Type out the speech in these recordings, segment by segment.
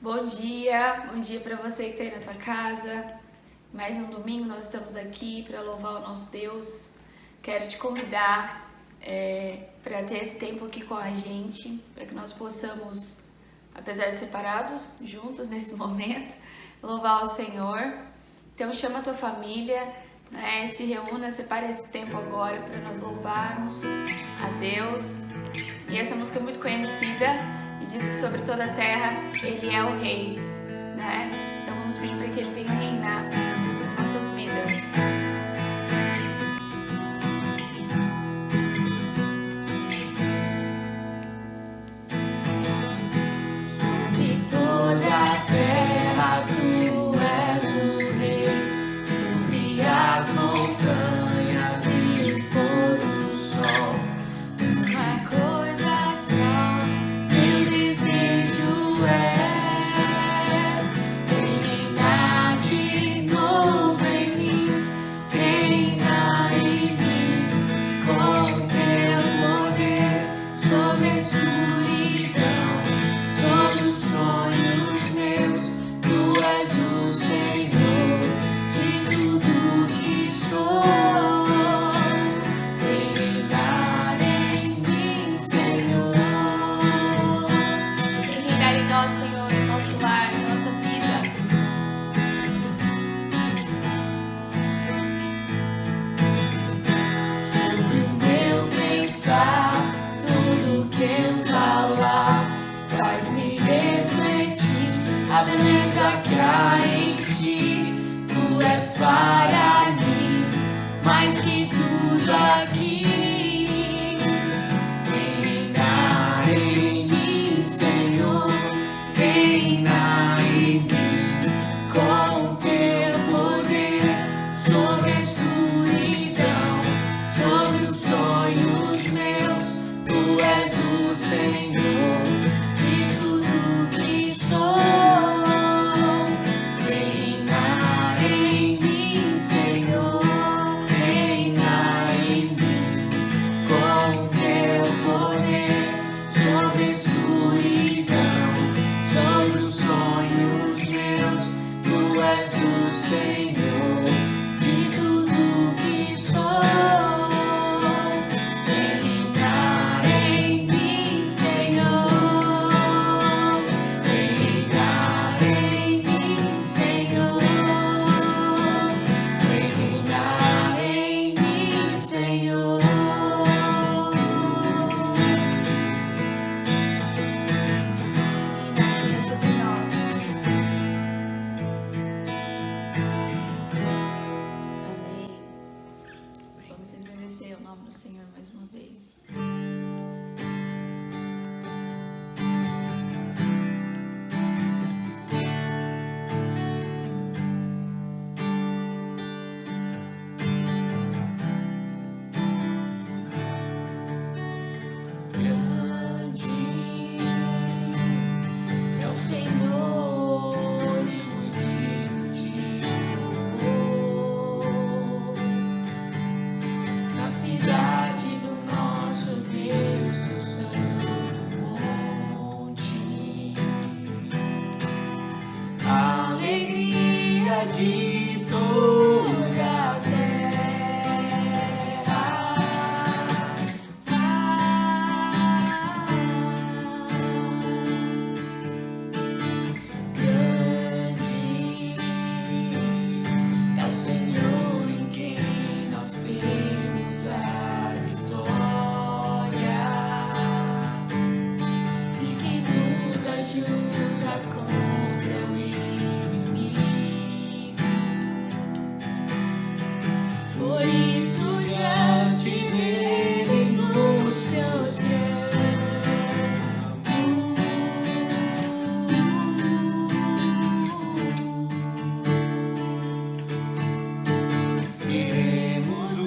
Bom dia para você que está aí na tua casa. Mais um domingo nós estamos aqui para louvar o nosso Deus. Quero te convidar para ter esse tempo aqui com a gente, para que nós possamos, apesar de separados, juntos nesse momento, louvar o Senhor. Então chama a tua família, né? Se reúna, separe esse tempo agora para nós louvarmos a Deus. E essa música é muito conhecida. E diz que sobre toda a terra Ele é o Rei, né? Então vamos pedir para que Ele venha reinar nas nossas vidas. Sobre toda a terra Tu és o Rei, sobre as montanhas e o pôr do sol. Uma coisa a beleza que há em ti. Tu és para mim mais que tudo aqui. Reina em mim, Senhor, reina em mim com teu poder sobre a escuridão, sobre os sonhos meus. Tu és o Senhor de tudo que sou. De toda a terra, grande é o Senhor em quem nós temos a vitória e que nos ajuda contra o inimigo. Por isso diante dele nos teus queremos o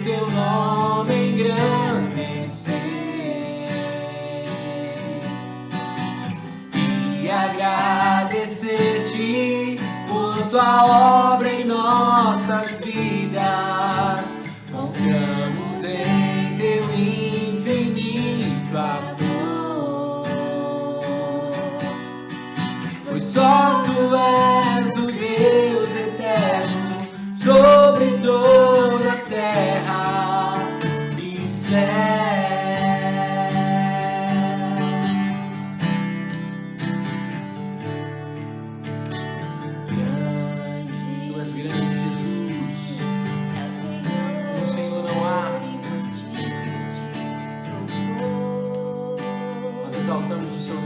teu nome engrandecer e agradecer-te por tua obra em nossas vidas. Confiamos em teu infinito amor.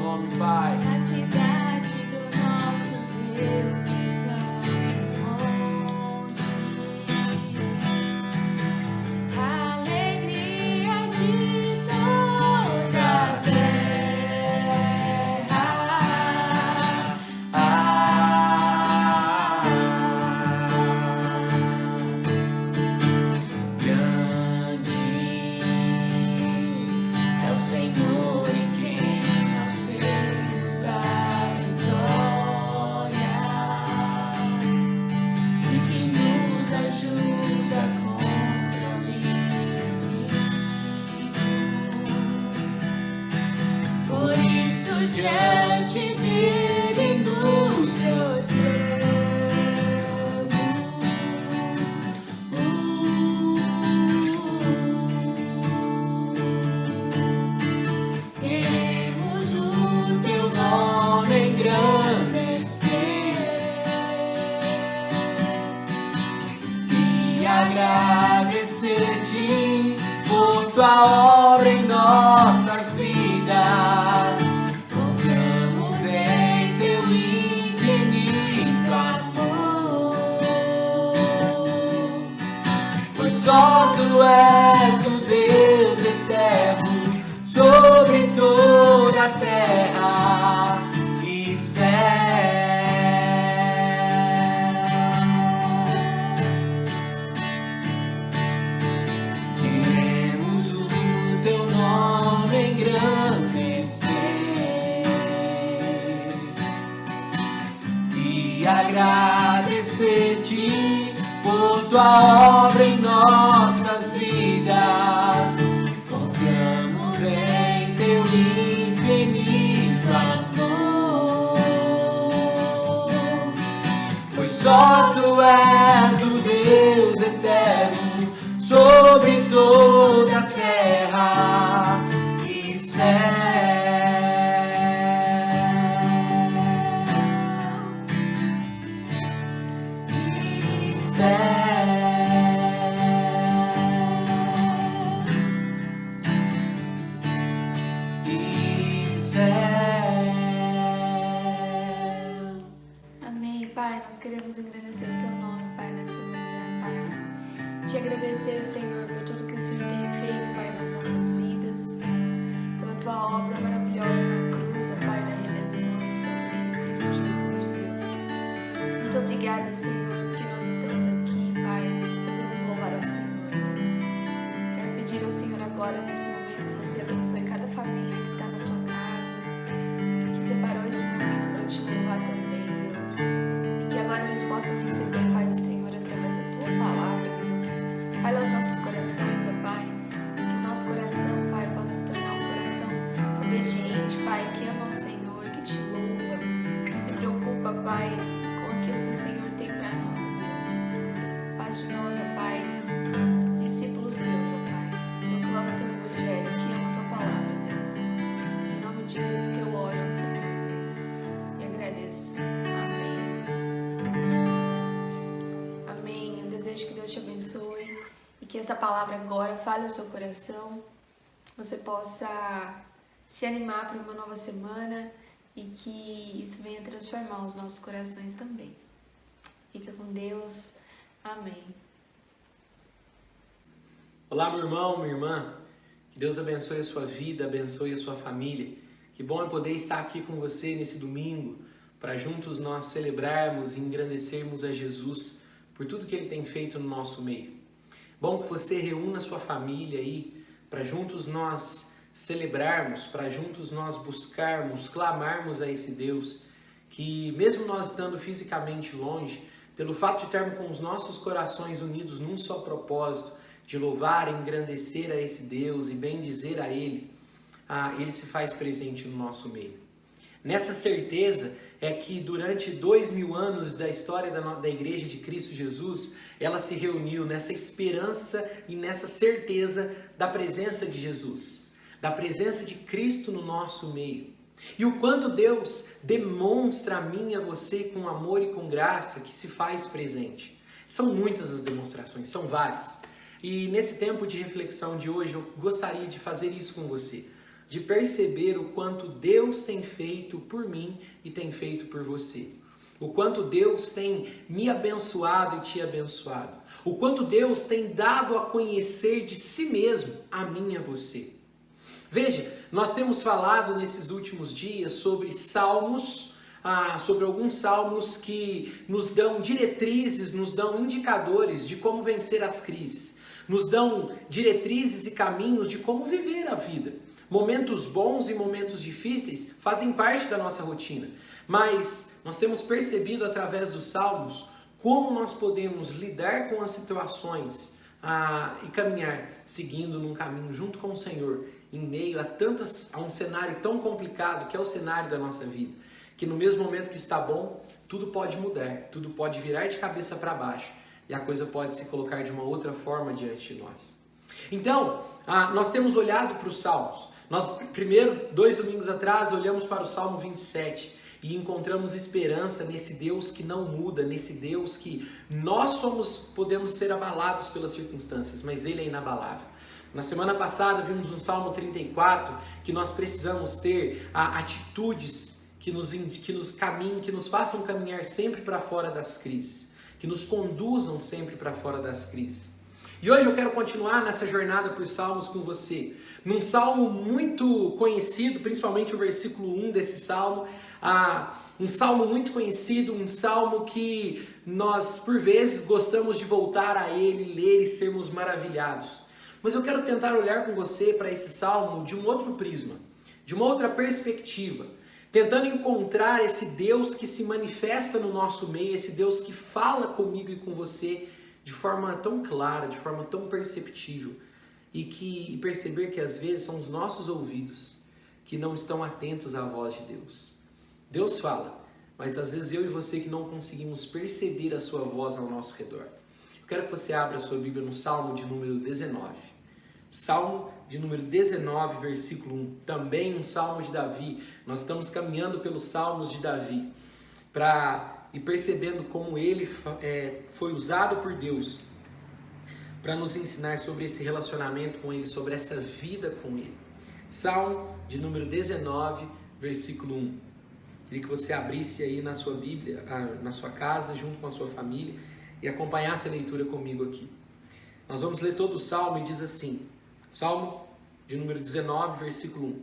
nome, Pai. Na cidade do nosso Deus, nessa monte, a alegria de toda a terra. Grande é o Senhor em quem nós temos a vitória e que nos ajuda contra o inimigo. Por isso, diante dele nos queremos o teu nome engrandecer e agradecer-te por tua obra em nossas vidas. Confiamos em teu infinito amor, pois só tu és o Deus eterno sobre toda a terra e céu. Queremos o teu nome engrandecer e agradecer-te por tua obra em nossas vidas. Confiamos em teu infinito amor, pois só tu és o Deus eterno sobre toda a terra e céu. E céu. Amém, Pai, nós queremos engrandecer o teu nome, Pai, nessa manhã, Pai. Te agradecer, Senhor, por tudo que o Senhor tem feito, Pai, nas nossas vidas, pela tua obra maravilhosa na cruz, ó Pai, da redenção do seu Filho, Cristo Jesus, Deus. Muito obrigada, Senhor, porque nós estamos aqui, Pai, podemos louvar ao Senhor, Deus. Quero pedir ao Senhor agora, nesse momento, que você abençoe cada família que está na tua casa, que separou esse momento para te louvar também, Deus. E que agora eles possam receber, Pai do Senhor, através da tua palavra, Deus. Fale aos nossos corações, ó Pai, que o nosso coração, Pai, possa se tornar um coração obediente, Pai, que ama o Senhor, que te louva, que se preocupa, Pai, com aquilo que o Senhor tem para nós, ó Deus. Faz de nós, ó Pai, discípulos seus, ó Pai. Proclama o teu evangelho, que ama a tua palavra, Deus. Em nome de Jesus que eu oro ao Senhor, Deus, e agradeço. Amém. Amém. Eu desejo que Deus te abençoe e que essa palavra agora fale ao seu coração, você possa se animar para uma nova semana e que isso venha transformar os nossos corações também. Fica com Deus. Amém. Olá, meu irmão, minha irmã. Que Deus abençoe a sua vida, abençoe a sua família. Que bom é poder estar aqui com você nesse domingo, para juntos nós celebrarmos e engrandecermos a Jesus por tudo que Ele tem feito no nosso meio. Bom que você reúna a sua família aí, para juntos nós celebrarmos, para juntos nós buscarmos, clamarmos a esse Deus, que mesmo nós estando fisicamente longe, pelo fato de estarmos com os nossos corações unidos num só propósito, de louvar e engrandecer a esse Deus e bendizer a Ele, Ele se faz presente no nosso meio. Nessa certeza é que durante 2000 anos da história da Igreja de Cristo Jesus, ela se reuniu nessa esperança e nessa certeza da presença de Jesus, da presença de Cristo no nosso meio. E o quanto Deus demonstra a mim e a você com amor e com graça que se faz presente. São muitas as demonstrações, são várias. E nesse tempo de reflexão de hoje, eu gostaria de fazer isso com você. de perceber o quanto Deus tem feito por mim e tem feito por você. O quanto Deus tem me abençoado e te abençoado. O quanto Deus tem dado a conhecer de si mesmo a mim e a você. Veja, nós temos falado nesses últimos dias sobre salmos, sobre alguns salmos que nos dão diretrizes, nos dão indicadores de como vencer as crises. Nos dão diretrizes e caminhos de como viver a vida. Momentos bons e momentos difíceis fazem parte da nossa rotina, mas nós temos percebido através dos salmos como nós podemos lidar com as situações e caminhar seguindo num caminho junto com o Senhor, em meio a um cenário tão complicado que é o cenário da nossa vida, que no mesmo momento que está bom, tudo pode mudar, tudo pode virar de cabeça para baixo e a coisa pode se colocar de uma outra forma diante de nós. Então, nós temos olhado para os salmos. Nós, primeiro, 2 domingos atrás, olhamos para o Salmo 27 e encontramos esperança nesse Deus que não muda, nesse Deus que nós podemos ser abalados pelas circunstâncias, mas Ele é inabalável. Na semana passada vimos no Salmo 34 que nós precisamos ter atitudes que nos façam caminhar sempre para fora das crises, que nos conduzam sempre para fora das crises. E hoje eu quero continuar nessa jornada por salmos com você. Num salmo muito conhecido, principalmente o versículo 1 desse salmo, um salmo muito conhecido, um salmo que nós por vezes gostamos de voltar a ele, ler e sermos maravilhados. Mas eu quero tentar olhar com você para esse salmo de um outro prisma, de uma outra perspectiva, tentando encontrar esse Deus que se manifesta no nosso meio, esse Deus que fala comigo e com você de forma tão clara, de forma tão perceptível, e perceber que às vezes são os nossos ouvidos que não estão atentos à voz de Deus. Deus fala, mas às vezes eu e você que não conseguimos perceber a sua voz ao nosso redor. Eu quero que você abra a sua Bíblia no Salmo de número 19. Salmo de número 19, versículo 1. Também um salmo de Davi. Nós estamos caminhando pelos salmos de Davi e percebendo como ele foi usado por Deus para nos ensinar sobre esse relacionamento com Ele, sobre essa vida com Ele. Salmo de número 19, versículo 1. Queria que você abrisse aí na sua Bíblia, na sua casa, junto com a sua família, e acompanhasse a leitura comigo aqui. Nós vamos ler todo o Salmo e diz assim, Salmo de número 19, versículo 1.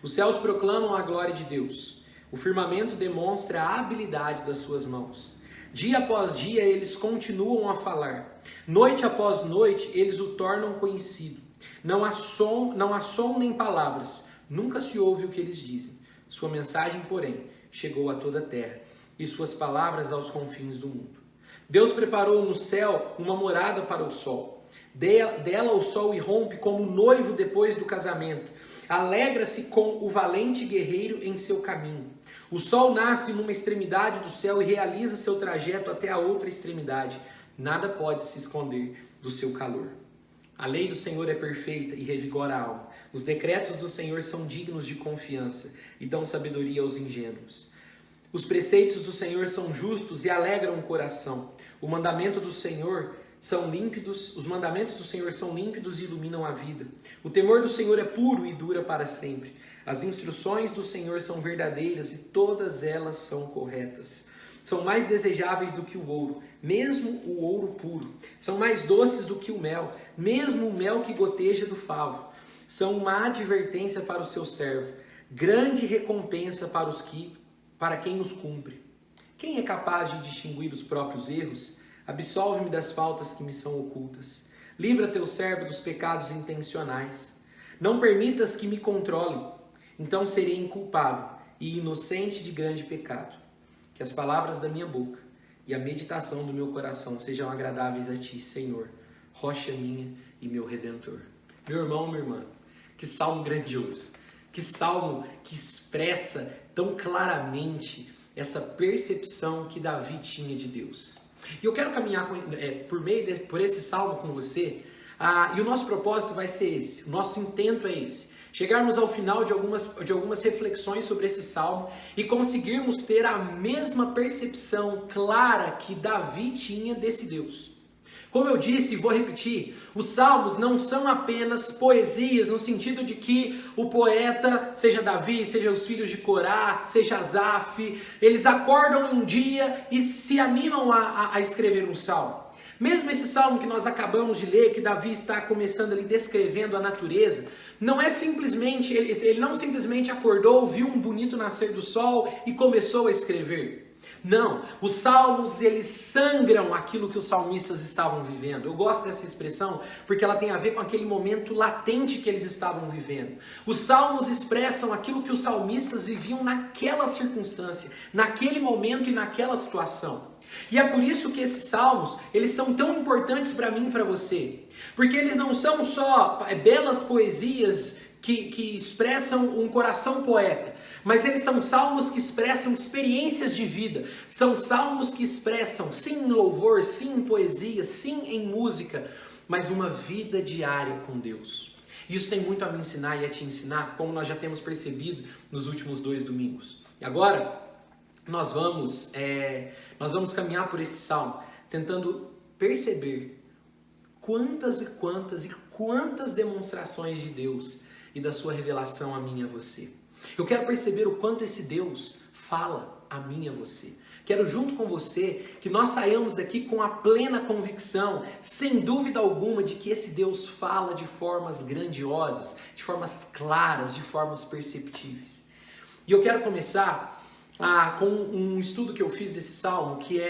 Os céus proclamam a glória de Deus, o firmamento demonstra a habilidade das suas mãos. Dia após dia eles continuam a falar, noite após noite eles o tornam conhecido. Não há som nem palavras, nunca se ouve o que eles dizem. Sua mensagem, porém, chegou a toda a terra, e suas palavras aos confins do mundo. Deus preparou no céu uma morada para o sol. Dela o sol irrompe como noivo depois do casamento. Alegra-se com o valente guerreiro em seu caminho. O sol nasce numa extremidade do céu e realiza seu trajeto até a outra extremidade. Nada pode se esconder do seu calor. A lei do Senhor é perfeita e revigora a alma. Os decretos do Senhor são dignos de confiança e dão sabedoria aos ingênuos. Os preceitos do Senhor são justos e alegram o coração. Os mandamentos do Senhor são límpidos e iluminam a vida. O temor do Senhor é puro e dura para sempre. As instruções do Senhor são verdadeiras e todas elas são corretas. São mais desejáveis do que o ouro, mesmo o ouro puro. São mais doces do que o mel, mesmo o mel que goteja do favo. São uma advertência para o seu servo, grande recompensa para quem os cumpre. Quem é capaz de distinguir os próprios erros? Absolve-me das faltas que me são ocultas. Livra teu servo dos pecados intencionais. Não permitas que me controlem, então serei inculpável e inocente de grande pecado. Que as palavras da minha boca e a meditação do meu coração sejam agradáveis a ti, Senhor, rocha minha e meu Redentor. Meu irmão, minha irmã, que salmo grandioso, que salmo que expressa tão claramente essa percepção que Davi tinha de Deus. E eu quero caminhar por esse salmo com você, e o nosso propósito vai ser esse, o nosso intento é esse. Chegarmos ao final de algumas reflexões sobre esse salmo e conseguirmos ter a mesma percepção clara que Davi tinha desse Deus. Como eu disse e vou repetir, os salmos não são apenas poesias no sentido de que o poeta, seja Davi, seja os filhos de Corá, seja Asaf, eles acordam um dia e se animam a escrever um salmo. Mesmo esse salmo que nós acabamos de ler, que Davi está começando ali descrevendo a natureza, não é simplesmente, ele não simplesmente acordou, viu um bonito nascer do sol e começou a escrever. Não, os salmos eles sangram aquilo que os salmistas estavam vivendo. Eu gosto dessa expressão porque ela tem a ver com aquele momento latente que eles estavam vivendo. Os salmos expressam aquilo que os salmistas viviam naquela circunstância, naquele momento e naquela situação. E é por isso que esses salmos, eles são tão importantes para mim e para você. Porque eles não são só belas poesias que expressam um coração poeta, mas eles são salmos que expressam experiências de vida. São salmos que expressam, sim em louvor, sim em poesia, sim em música, mas uma vida diária com Deus. Isso tem muito a me ensinar e a te ensinar, como nós já temos percebido nos últimos 2 domingos. E agora, nós vamos caminhar por esse salmo, tentando perceber quantas demonstrações de Deus e da sua revelação a mim e a você. Eu quero perceber o quanto esse Deus fala a mim e a você. Quero junto com você que nós saiamos daqui com a plena convicção, sem dúvida alguma, de que esse Deus fala de formas grandiosas, de formas claras, de formas perceptíveis. E eu quero começar com um estudo que eu fiz desse salmo, que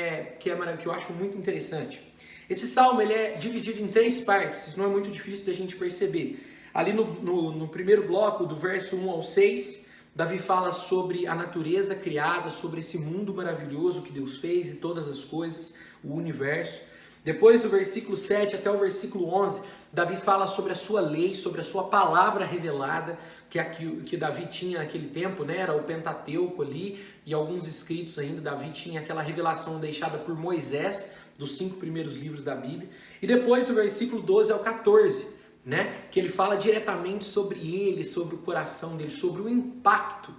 eu acho muito interessante. Esse salmo ele é dividido em 3 partes, isso não é muito difícil da gente perceber. Ali no primeiro bloco, do verso 1 ao 6, Davi fala sobre a natureza criada, sobre esse mundo maravilhoso que Deus fez e todas as coisas, o universo. Depois do versículo 7 até o versículo 11, Davi fala sobre a sua lei, sobre a sua palavra revelada, que Davi tinha naquele tempo, né? Era o Pentateuco ali e alguns escritos ainda. Davi tinha aquela revelação deixada por Moisés, dos 5 primeiros livros da Bíblia. E depois do versículo 12 ao 14, né? Que ele fala diretamente sobre ele, sobre o coração dele, sobre o impacto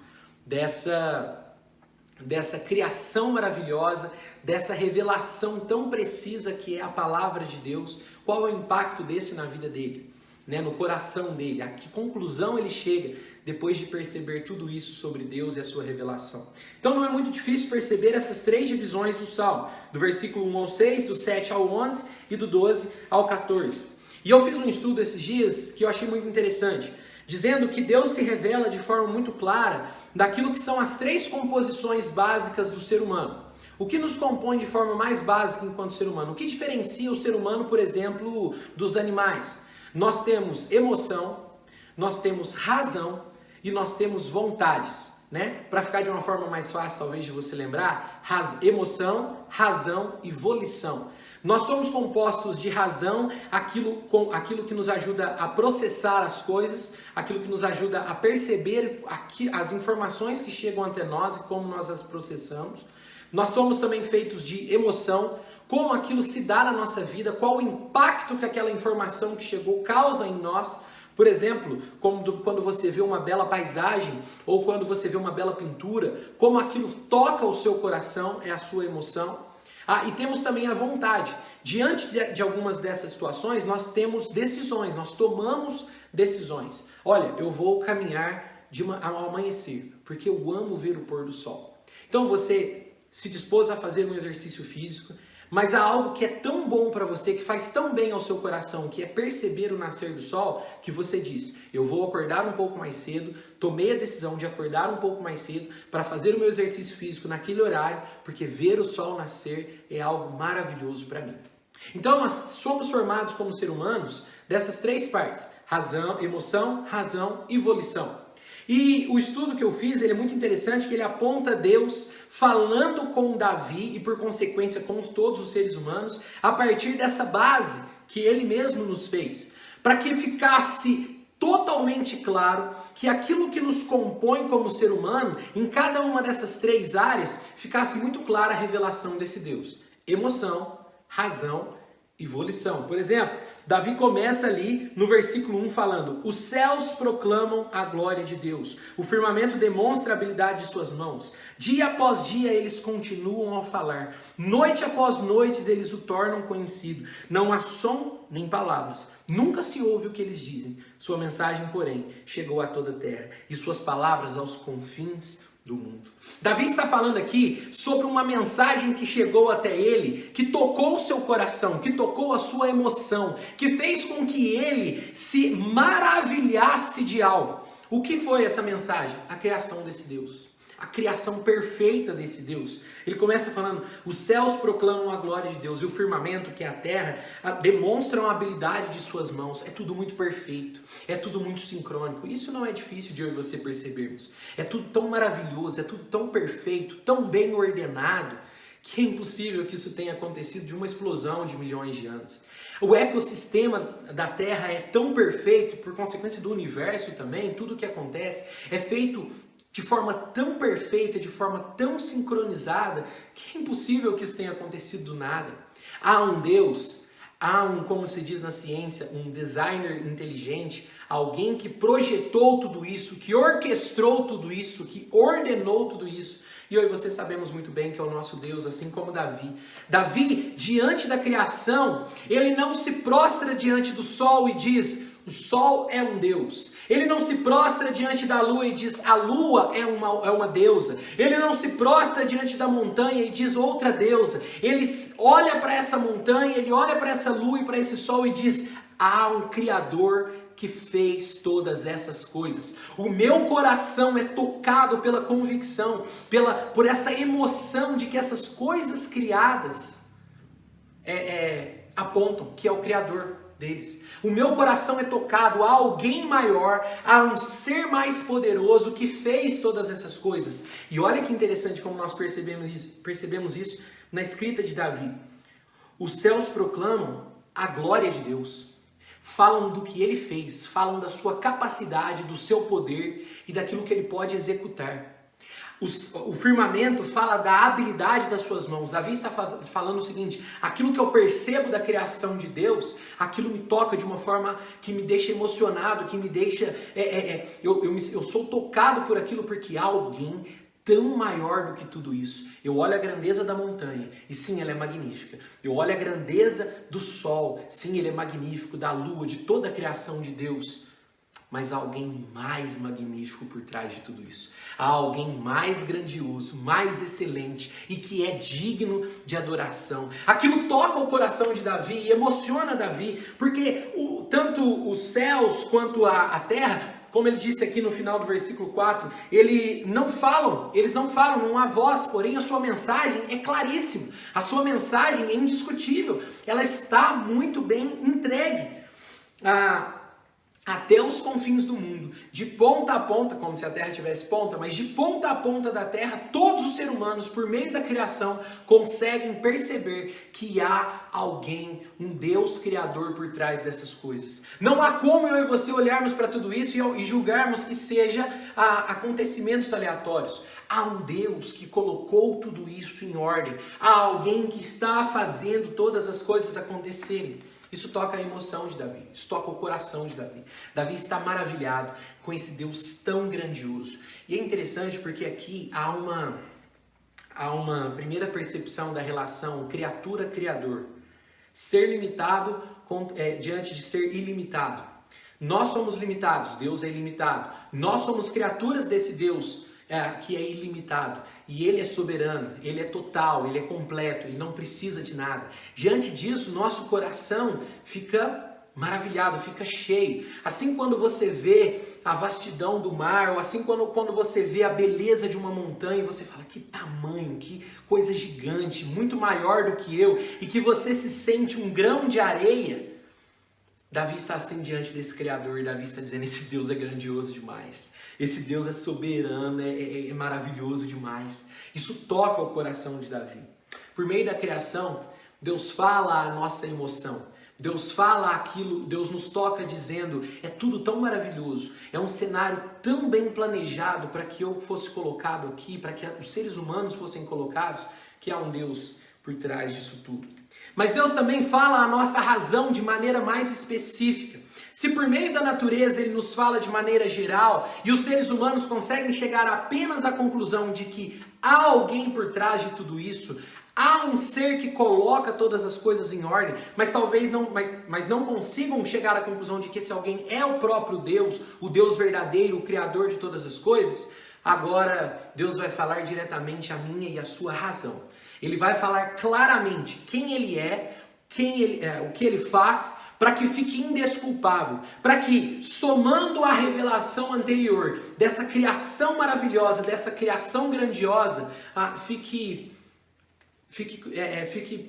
dessa criação maravilhosa, dessa revelação tão precisa que é a palavra de Deus. Qual é o impacto desse na vida dele, né? No coração dele? A que conclusão ele chega depois de perceber tudo isso sobre Deus e a sua revelação? Então não é muito difícil perceber essas 3 divisões do Salmo, do versículo 1 ao 6, do 7 ao 11 e do 12 ao 14. E eu fiz um estudo esses dias que eu achei muito interessante, dizendo que Deus se revela de forma muito clara daquilo que são as 3 composições básicas do ser humano. O que nos compõe de forma mais básica enquanto ser humano? O que diferencia o ser humano, por exemplo, dos animais? Nós temos emoção, nós temos razão e nós temos vontades, né? Para ficar de uma forma mais fácil, talvez, de você lembrar, emoção, razão e volição. Nós somos compostos de razão, aquilo que nos ajuda a processar as coisas, aquilo que nos ajuda a perceber as informações que chegam até nós e como nós as processamos. Nós somos também feitos de emoção, como aquilo se dá na nossa vida, qual o impacto que aquela informação que chegou causa em nós. Por exemplo, quando você vê uma bela paisagem ou quando você vê uma bela pintura, como aquilo toca o seu coração, é a sua emoção. E temos também a vontade. Diante de algumas dessas situações, nós temos decisões, nós tomamos decisões. Olha, eu vou caminhar ao amanhecer, porque eu amo ver o pôr do sol. Então você se dispôs a fazer um exercício físico, mas há algo que é tão bom para você, que faz tão bem ao seu coração, que é perceber o nascer do sol, que você diz, eu vou acordar um pouco mais cedo, tomei a decisão de acordar um pouco mais cedo para fazer o meu exercício físico naquele horário, porque ver o sol nascer é algo maravilhoso para mim. Então nós somos formados como seres humanos dessas 3 partes, razão, emoção, razão e volição. E o estudo que eu fiz, ele é muito interessante, que ele aponta Deus falando com Davi e por consequência com todos os seres humanos, a partir dessa base que ele mesmo nos fez, para que ficasse totalmente claro que aquilo que nos compõe como ser humano, em cada uma dessas 3 áreas, ficasse muito clara a revelação desse Deus. Emoção, razão evolução. Por exemplo, Davi começa ali no versículo 1 falando: os céus proclamam a glória de Deus, o firmamento demonstra a habilidade de suas mãos, dia após dia eles continuam a falar, noite após noite eles o tornam conhecido, não há som nem palavras, nunca se ouve o que eles dizem, sua mensagem, porém, chegou a toda a terra, e suas palavras aos confins do mundo. Davi está falando aqui sobre uma mensagem que chegou até ele, que tocou o seu coração, que tocou a sua emoção, que fez com que ele se maravilhasse de algo. O que foi essa mensagem? A criação desse Deus. A criação perfeita desse Deus. Ele começa falando: os céus proclamam a glória de Deus, e o firmamento, que é a terra, demonstram a habilidade de suas mãos. É tudo muito perfeito, é tudo muito sincrônico. Isso não é difícil de eu e você percebermos. É tudo tão maravilhoso, é tudo tão perfeito, tão bem ordenado, que é impossível que isso tenha acontecido de uma explosão de milhões de anos. O ecossistema da Terra é tão perfeito, por consequência do universo também, tudo que acontece é feito de forma tão perfeita, de forma tão sincronizada, que é impossível que isso tenha acontecido do nada. Há um Deus, como se diz na ciência, um designer inteligente, alguém que projetou tudo isso, que orquestrou tudo isso, que ordenou tudo isso. E eu e você sabemos muito bem que é o nosso Deus, assim como Davi. Davi, diante da criação, ele não se prostra diante do sol e diz: o sol é um Deus. Ele não se prostra diante da lua e diz: a lua é uma deusa. Ele não se prostra diante da montanha e diz: outra deusa. Ele olha para essa montanha, ele olha para essa lua e para esse sol e diz: há um Criador que fez todas essas coisas. O meu coração é tocado pela convicção, por essa emoção de que essas coisas criadas apontam que é o Criador deles. O meu coração é tocado a alguém maior, a um ser mais poderoso que fez todas essas coisas. E olha que interessante como nós percebemos isso na escrita de Davi. Os céus proclamam a glória de Deus. Falam do que ele fez, falam da sua capacidade, do seu poder e daquilo que ele pode executar. O firmamento fala da habilidade das suas mãos. Davi está falando o seguinte: aquilo que eu percebo da criação de Deus, aquilo me toca de uma forma que me deixa emocionado, que me deixa... eu sou tocado por aquilo porque há alguém tão maior do que tudo isso. Eu olho a grandeza da montanha, e sim, ela é magnífica. Eu olho a grandeza do sol, sim, ele é magnífico, da lua, de toda a criação de Deus. Mas há alguém mais magnífico por trás de tudo isso. Há alguém mais grandioso, mais excelente e que é digno de adoração. Aquilo toca o coração de Davi e emociona Davi, porque tanto os céus quanto a terra, como ele disse aqui no final do versículo 4, eles não falam, não há voz, porém a sua mensagem é claríssima. A sua mensagem é indiscutível, ela está muito bem entregue. Até os confins do mundo, de ponta a ponta, como se a terra tivesse ponta, mas de ponta a ponta da terra, todos os seres humanos, por meio da criação, conseguem perceber que há alguém, um Deus criador por trás dessas coisas. Não há como eu e você olharmos para tudo isso e julgarmos que seja acontecimentos aleatórios. Há um Deus que colocou tudo isso em ordem. Há alguém que está fazendo todas as coisas acontecerem. Isso toca a emoção de Davi, isso toca o coração de Davi. Davi está maravilhado com esse Deus tão grandioso. E é interessante porque aqui há uma primeira percepção da relação criatura-criador. Ser limitado diante de ser ilimitado. Nós somos limitados, Deus é ilimitado. Nós somos criaturas desse Deus que é ilimitado. E Ele é soberano, Ele é total, Ele é completo, Ele não precisa de nada. Diante disso, nosso coração fica maravilhado, fica cheio. Assim quando você vê a vastidão do mar, ou assim quando você vê a beleza de uma montanha, você fala: que tamanho, que coisa gigante, muito maior do que eu, e que você se sente um grão de areia. Davi está assim diante desse Criador, Davi está dizendo: esse Deus é grandioso demais, esse Deus é soberano, é maravilhoso demais. Isso toca o coração de Davi. Por meio da criação, Deus fala a nossa emoção, Deus fala aquilo, Deus nos toca dizendo: é tudo tão maravilhoso, é um cenário tão bem planejado para que eu fosse colocado aqui, para que os seres humanos fossem colocados, que há um Deus por trás disso tudo. Mas Deus também fala a nossa razão de maneira mais específica. Se por meio da natureza Ele nos fala de maneira geral e os seres humanos conseguem chegar apenas à conclusão de que há alguém por trás de tudo isso, há um ser que coloca todas as coisas em ordem, mas talvez não consigam chegar à conclusão de que esse alguém é o próprio Deus, o Deus verdadeiro, o Criador de todas as coisas, agora Deus vai falar diretamente a minha e a sua razão. Ele vai falar claramente quem Ele é, o que Ele faz, para que fique indesculpável, para que, somando a revelação anterior dessa criação maravilhosa, dessa criação grandiosa, fique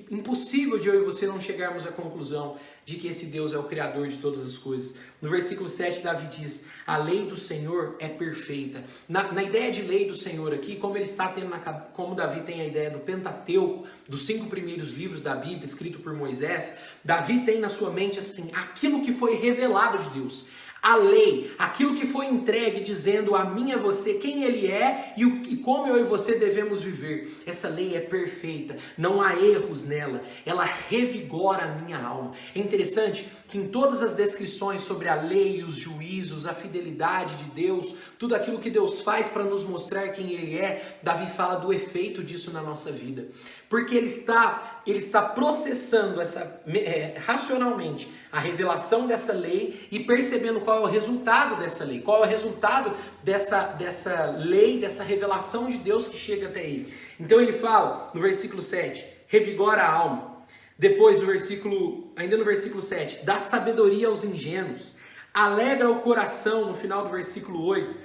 impossível de eu e você não chegarmos à conclusão de que esse Deus é o Criador de todas as coisas. No versículo 7, Davi diz, a lei do Senhor é perfeita. Na ideia de lei do Senhor aqui, como Davi tem a ideia do Pentateuco, dos 5 primeiros livros da Bíblia, escrito por Moisés, Davi tem na sua mente assim, aquilo que foi revelado de Deus. A lei, aquilo que foi entregue dizendo a mim e a você quem Ele é e como eu e você devemos viver. Essa lei é perfeita, não há erros nela, ela revigora a minha alma. É interessante que em todas as descrições sobre a lei, os juízos, a fidelidade de Deus, tudo aquilo que Deus faz para nos mostrar quem Ele é, Davi fala do efeito disso na nossa vida. Porque ele está processando racionalmente a revelação dessa lei e percebendo qual é o resultado dessa lei, qual é o resultado dessa lei, dessa revelação de Deus que chega até ele. Então ele fala no versículo 7, revigora a alma. Depois, ainda no versículo 7, dá sabedoria aos ingênuos, alegra o coração, no final do versículo 8,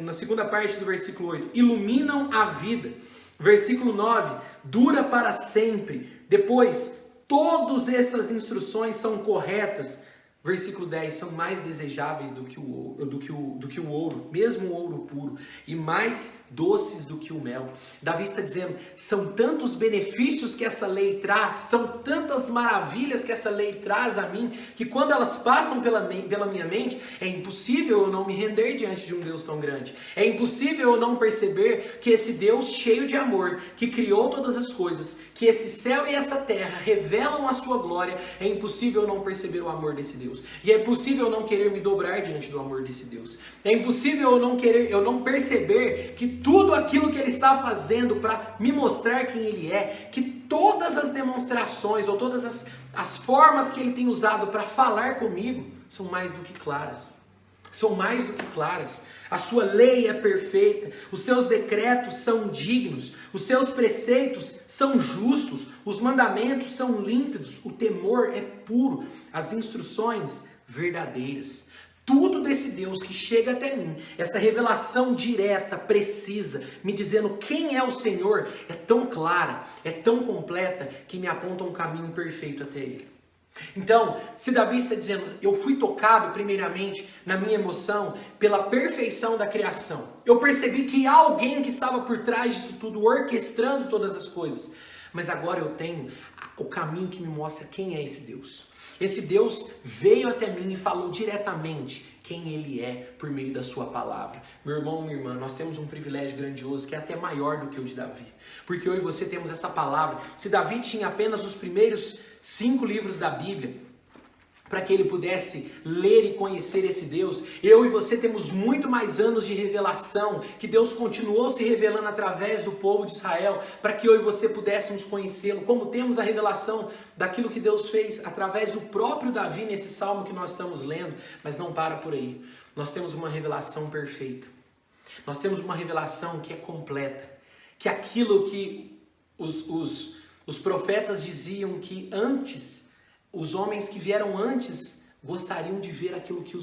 na segunda parte do versículo 8, iluminam a vida. Versículo 9, dura para sempre. Depois, todas essas instruções são corretas. Versículo 10, são mais desejáveis do que o ouro, mesmo o ouro puro, e mais doces do que o mel. Davi está dizendo, são tantos benefícios que essa lei traz, são tantas maravilhas que essa lei traz a mim, que quando elas passam pela minha mente, é impossível eu não me render diante de um Deus tão grande. É impossível eu não perceber que esse Deus cheio de amor, que criou todas as coisas, que esse céu e essa terra revelam a sua glória, é impossível eu não perceber o amor desse Deus. E é impossível eu não querer me dobrar diante do amor desse Deus. É impossível eu não perceber que tudo aquilo que Ele está fazendo para me mostrar quem Ele é, que todas as demonstrações ou todas as formas que Ele tem usado para falar comigo são mais do que claras. São mais do que claras. A sua lei é perfeita, os seus decretos são dignos, os seus preceitos são justos, os mandamentos são límpidos, o temor é puro, as instruções verdadeiras. Tudo desse Deus que chega até mim, essa revelação direta, precisa, me dizendo quem é o Senhor, é tão clara, é tão completa, que me aponta um caminho perfeito até Ele. Então, se Davi está dizendo, eu fui tocado primeiramente na minha emoção pela perfeição da criação. Eu percebi que há alguém que estava por trás disso tudo, orquestrando todas as coisas. Mas agora eu tenho o caminho que me mostra quem é esse Deus. Esse Deus veio até mim e falou diretamente quem Ele é por meio da sua palavra. Meu irmão, minha irmã, nós temos um privilégio grandioso que é até maior do que o de Davi. Porque eu e você temos essa palavra. Se Davi tinha apenas os primeiros 5 livros da Bíblia, para que ele pudesse ler e conhecer esse Deus, eu e você temos muito mais anos de revelação, que Deus continuou se revelando através do povo de Israel, para que eu e você pudéssemos conhecê-lo, como temos a revelação daquilo que Deus fez através do próprio Davi nesse salmo que nós estamos lendo, mas não para por aí. Nós temos uma revelação perfeita, nós temos uma revelação que é completa, que aquilo que os profetas diziam que antes, os homens que vieram antes gostariam de ver aquilo que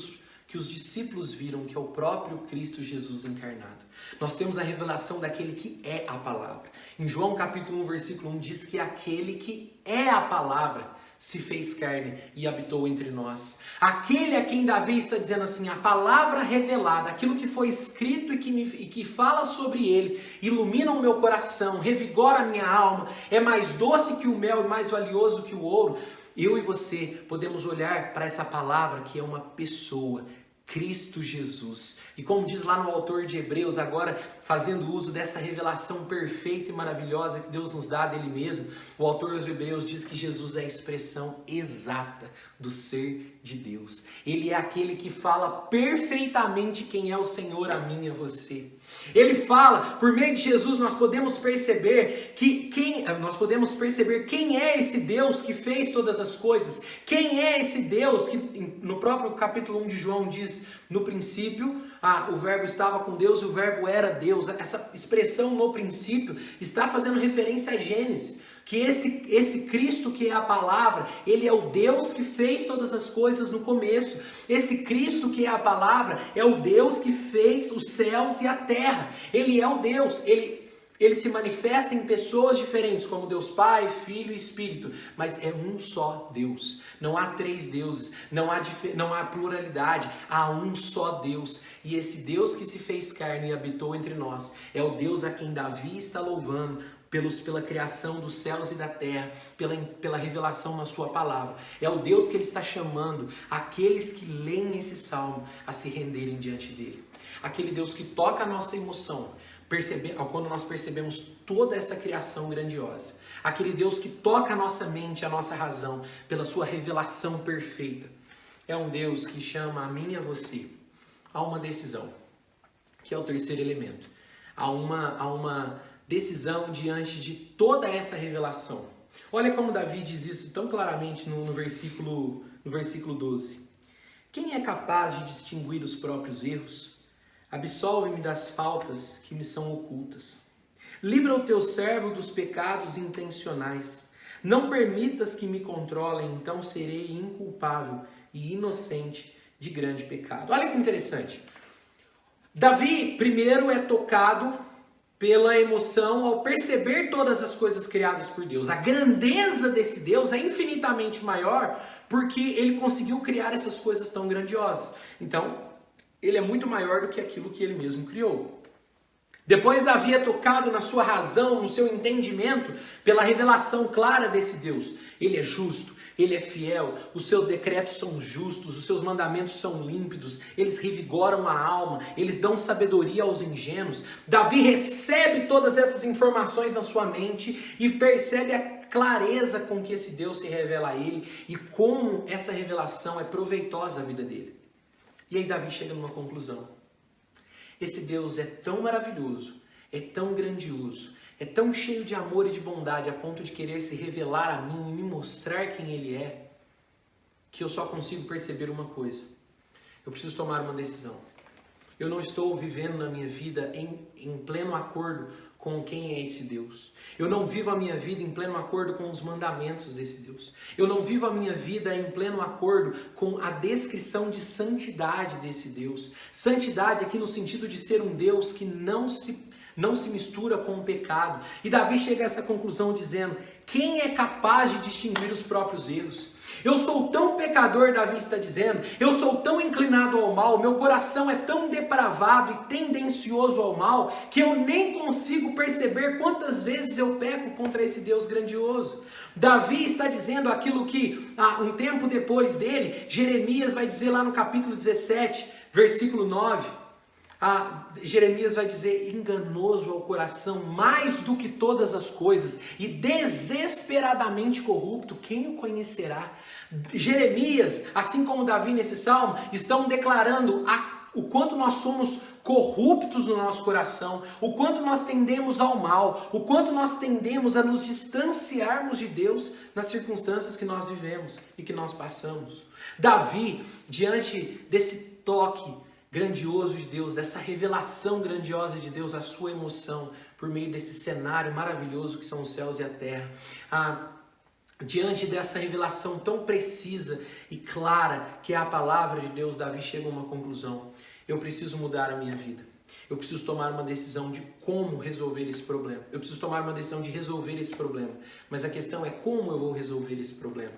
os discípulos viram, que é o próprio Cristo Jesus encarnado. Nós temos a revelação daquele que é a palavra. Em João capítulo 1, versículo 1, diz que aquele que é a palavra se fez carne e habitou entre nós. Aquele a quem Davi está dizendo assim, a palavra revelada, aquilo que foi escrito e que fala sobre ele, ilumina o meu coração, revigora a minha alma, é mais doce que o mel e mais valioso que o ouro. Eu e você podemos olhar para essa palavra que é uma pessoa, Cristo Jesus. E como diz lá no autor de Hebreus, agora fazendo uso dessa revelação perfeita e maravilhosa que Deus nos dá dele mesmo, o autor aos Hebreus diz que Jesus é a expressão exata do ser de Deus. Ele é aquele que fala perfeitamente quem é o Senhor a mim e a você. Ele fala, por meio de Jesus nós podemos perceber quem é esse Deus que fez todas as coisas. Quem é esse Deus que no próprio capítulo 1 de João diz, no princípio, o verbo estava com Deus e o verbo era Deus. Essa expressão no princípio está fazendo referência a Gênesis. Que esse Cristo que é a palavra, ele é o Deus que fez todas as coisas no começo. Esse Cristo que é a palavra é o Deus que fez os céus e a terra. Ele é o Deus, ele se manifesta em pessoas diferentes, como Deus Pai, Filho e Espírito, mas é um só Deus. Não há três deuses, não há pluralidade, há um só Deus. E esse Deus que se fez carne e habitou entre nós, é o Deus a quem Davi está louvando, pela criação dos céus e da terra, pela revelação na sua palavra. É o Deus que ele está chamando aqueles que leem esse salmo a se renderem diante dele. Aquele Deus que toca a nossa emoção, quando nós percebemos toda essa criação grandiosa. Aquele Deus que toca a nossa mente, a nossa razão, pela sua revelação perfeita. É um Deus que chama a mim e a você a uma decisão, que é o terceiro elemento. A uma decisão diante de toda essa revelação. Olha como Davi diz isso tão claramente no versículo 12. Quem é capaz de distinguir os próprios erros? Absolve-me das faltas que me são ocultas. Livra o teu servo dos pecados intencionais. Não permitas que me controlem, então serei inculpável e inocente de grande pecado. Olha que interessante. Davi primeiro é tocado pela emoção ao perceber todas as coisas criadas por Deus. A grandeza desse Deus é infinitamente maior porque ele conseguiu criar essas coisas tão grandiosas. Então, ele é muito maior do que aquilo que ele mesmo criou. Depois Davi é tocado na sua razão, no seu entendimento, pela revelação clara desse Deus. Ele é justo. Ele é fiel, os seus decretos são justos, os seus mandamentos são límpidos, eles revigoram a alma, eles dão sabedoria aos ingênuos. Davi recebe todas essas informações na sua mente e percebe a clareza com que esse Deus se revela a ele e como essa revelação é proveitosa à vida dele. E aí Davi chega numa conclusão. Esse Deus é tão maravilhoso, é tão grandioso, é tão cheio de amor e de bondade a ponto de querer se revelar a mim e me mostrar quem ele é, que eu só consigo perceber uma coisa. Eu preciso tomar uma decisão. Eu não estou vivendo na minha vida em pleno acordo com quem é esse Deus. Eu não vivo a minha vida em pleno acordo com os mandamentos desse Deus. Eu não vivo a minha vida em pleno acordo com a descrição de santidade desse Deus. Santidade aqui no sentido de ser um Deus que não se mistura com o pecado. E Davi chega a essa conclusão dizendo, quem é capaz de distinguir os próprios erros? Eu sou tão pecador, Davi está dizendo, eu sou tão inclinado ao mal, meu coração é tão depravado e tendencioso ao mal, que eu nem consigo perceber quantas vezes eu peco contra esse Deus grandioso. Davi está dizendo aquilo que, um tempo depois dele, Jeremias vai dizer lá no capítulo 17, versículo 9, Jeremias vai dizer, enganoso é o coração mais do que todas as coisas e desesperadamente corrupto, quem o conhecerá? Jeremias, assim como Davi nesse salmo, estão declarando o quanto nós somos corruptos no nosso coração, o quanto nós tendemos ao mal, o quanto nós tendemos a nos distanciarmos de Deus nas circunstâncias que nós vivemos e que nós passamos. Davi, diante desse toque grandioso de Deus, dessa revelação grandiosa de Deus, a sua emoção, por meio desse cenário maravilhoso que são os céus e a terra, diante dessa revelação tão precisa e clara que é a palavra de Deus, Davi chega a uma conclusão. Eu preciso mudar a minha vida. Eu preciso tomar uma decisão de como resolver esse problema. Eu preciso tomar uma decisão de resolver esse problema. Mas a questão é como eu vou resolver esse problema.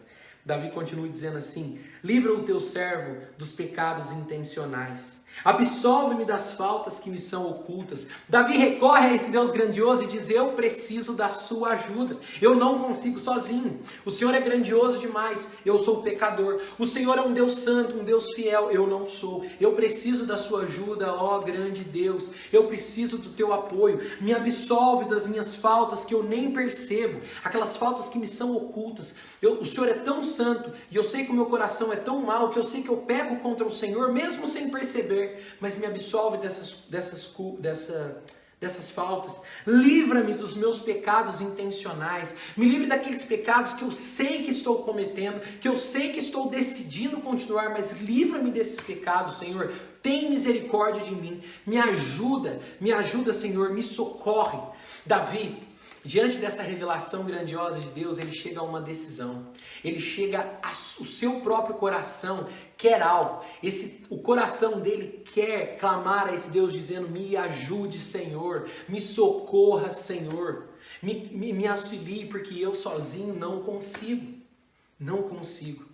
Davi continua dizendo assim, livra o teu servo dos pecados intencionais. Absolve-me das faltas que me são ocultas. Davi recorre a esse Deus grandioso e diz: eu preciso da sua ajuda. Eu não consigo sozinho. O Senhor é grandioso demais. Eu sou pecador. O Senhor é um Deus santo, um Deus fiel. Eu não sou. Eu preciso da sua ajuda, ó grande Deus. Eu preciso do teu apoio. Me absolve das minhas faltas que eu nem percebo. Aquelas faltas que me são ocultas. O Senhor é tão santo e eu sei que o meu coração é tão mau que eu sei que eu pego contra o Senhor mesmo sem perceber. Mas me absolve dessas faltas. Livra-me dos meus pecados intencionais. Me livre daqueles pecados que eu sei que estou cometendo, que eu sei que estou decidindo continuar, mas livra-me desses pecados, Senhor. Tem misericórdia de mim. Me ajuda, Senhor, me socorre. Davi, diante dessa revelação grandiosa de Deus, ele chega a uma decisão. Ele chega o seu próprio coração quer algo. O coração dele quer clamar a esse Deus dizendo: me ajude, Senhor, me socorra, Senhor, me auxilie, porque eu sozinho não consigo. Não consigo.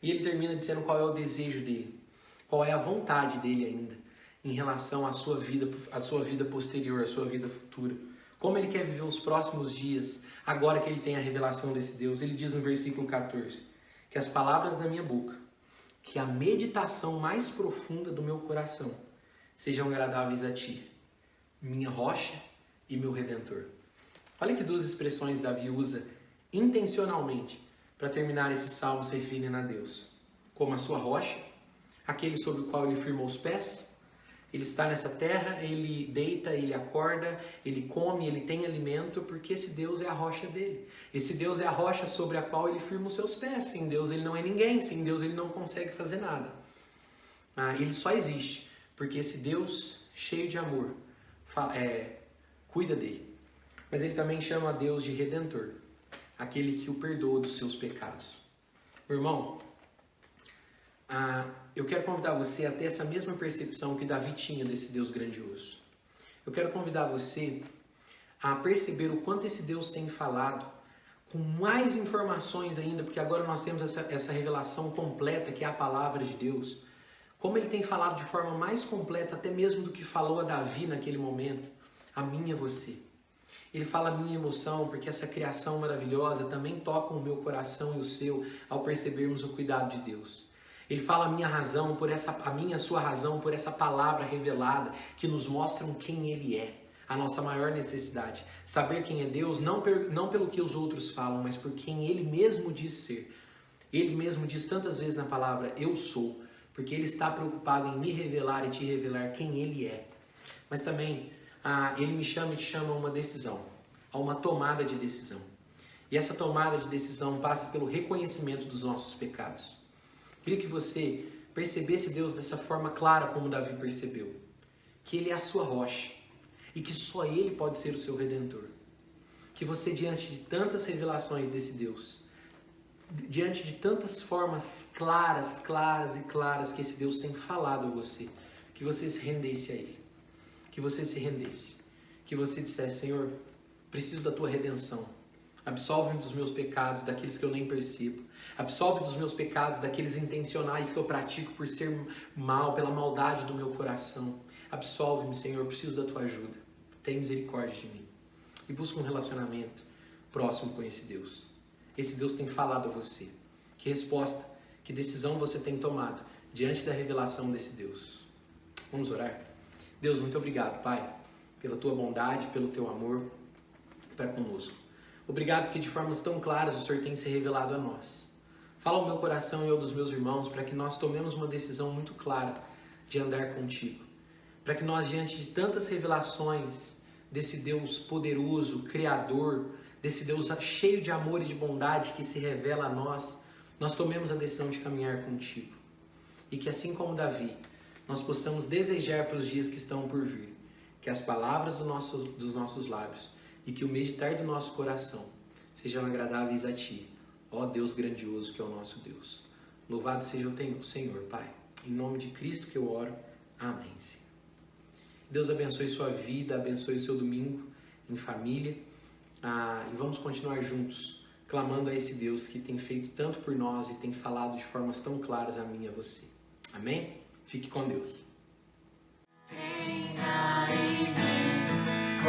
E ele termina dizendo qual é o desejo dele, qual é a vontade dele ainda em relação à sua vida posterior, à sua vida futura. Como ele quer viver os próximos dias, agora que ele tem a revelação desse Deus. Ele diz no versículo 14, que as palavras da minha boca, que a meditação mais profunda do meu coração sejam agradáveis a ti, minha rocha e meu redentor. Olha que duas expressões Davi usa intencionalmente para terminar esse salmo se referindo a Deus. Como a sua rocha, aquele sobre o qual ele firmou os pés. Ele está nessa terra, ele deita, ele acorda, ele come, ele tem alimento, porque esse Deus é a rocha dele. Esse Deus é a rocha sobre a qual ele firma os seus pés. Sem Deus ele não é ninguém, sem Deus ele não consegue fazer nada. Ele só existe porque esse Deus cheio de amor cuida dele. Mas ele também chama a Deus de Redentor, aquele que o perdoa dos seus pecados. Meu irmão, eu quero convidar você a ter essa mesma percepção que Davi tinha desse Deus grandioso. Eu quero convidar você a perceber o quanto esse Deus tem falado, com mais informações ainda, porque agora nós temos essa revelação completa que é a palavra de Deus. Como ele tem falado de forma mais completa, até mesmo do que falou a Davi naquele momento, a mim e a você. Ele fala a minha emoção, porque essa criação maravilhosa também toca o meu coração e o seu, ao percebermos o cuidado de Deus. Ele fala a minha razão, a sua razão, por essa palavra revelada, que nos mostram quem Ele é, a nossa maior necessidade. Saber quem é Deus, não pelo que os outros falam, mas por quem Ele mesmo diz ser. Ele mesmo diz tantas vezes na palavra, eu sou, porque Ele está preocupado em me revelar e te revelar quem Ele é. Mas também, Ele me chama e te chama a uma decisão, a uma tomada de decisão. E essa tomada de decisão passa pelo reconhecimento dos nossos pecados. Queria que você percebesse Deus dessa forma clara como Davi percebeu. Que Ele é a sua rocha e que só Ele pode ser o seu Redentor. Que você, diante de tantas revelações desse Deus, diante de tantas formas claras que esse Deus tem falado a você, que você se rendesse a Ele. Que você se rendesse. Que você dissesse: Senhor, preciso da Tua redenção. Absolve-me dos meus pecados, daqueles que eu nem percebo. Absolve dos meus pecados, daqueles intencionais que eu pratico por ser mal, pela maldade do meu coração. Absolve-me, Senhor, preciso da Tua ajuda. Tem misericórdia de mim. E busca um relacionamento próximo com esse Deus. Esse Deus tem falado a você. Que resposta, que decisão você tem tomado diante da revelação desse Deus? Vamos orar? Deus, muito obrigado, Pai, pela Tua bondade, pelo Teu amor para conosco. Obrigado porque de formas tão claras o Senhor tem se revelado a nós. Fala ao meu coração e ao dos meus irmãos para que nós tomemos uma decisão muito clara de andar contigo. Para que nós, diante de tantas revelações desse Deus poderoso, criador, desse Deus cheio de amor e de bondade que se revela a nós, nós tomemos a decisão de caminhar contigo. E que assim como Davi, nós possamos desejar pelos dias que estão por vir, que as palavras dos nossos lábios e que o meditar do nosso coração sejam agradáveis a Ti, ó Deus grandioso que é o nosso Deus. Louvado seja o Senhor, Pai. Em nome de Cristo que eu oro. Amém. Deus abençoe sua vida, abençoe o seu domingo em família. E vamos continuar juntos, clamando a esse Deus que tem feito tanto por nós e tem falado de formas tão claras a mim e a você. Amém? Fique com Deus. Reina em mim,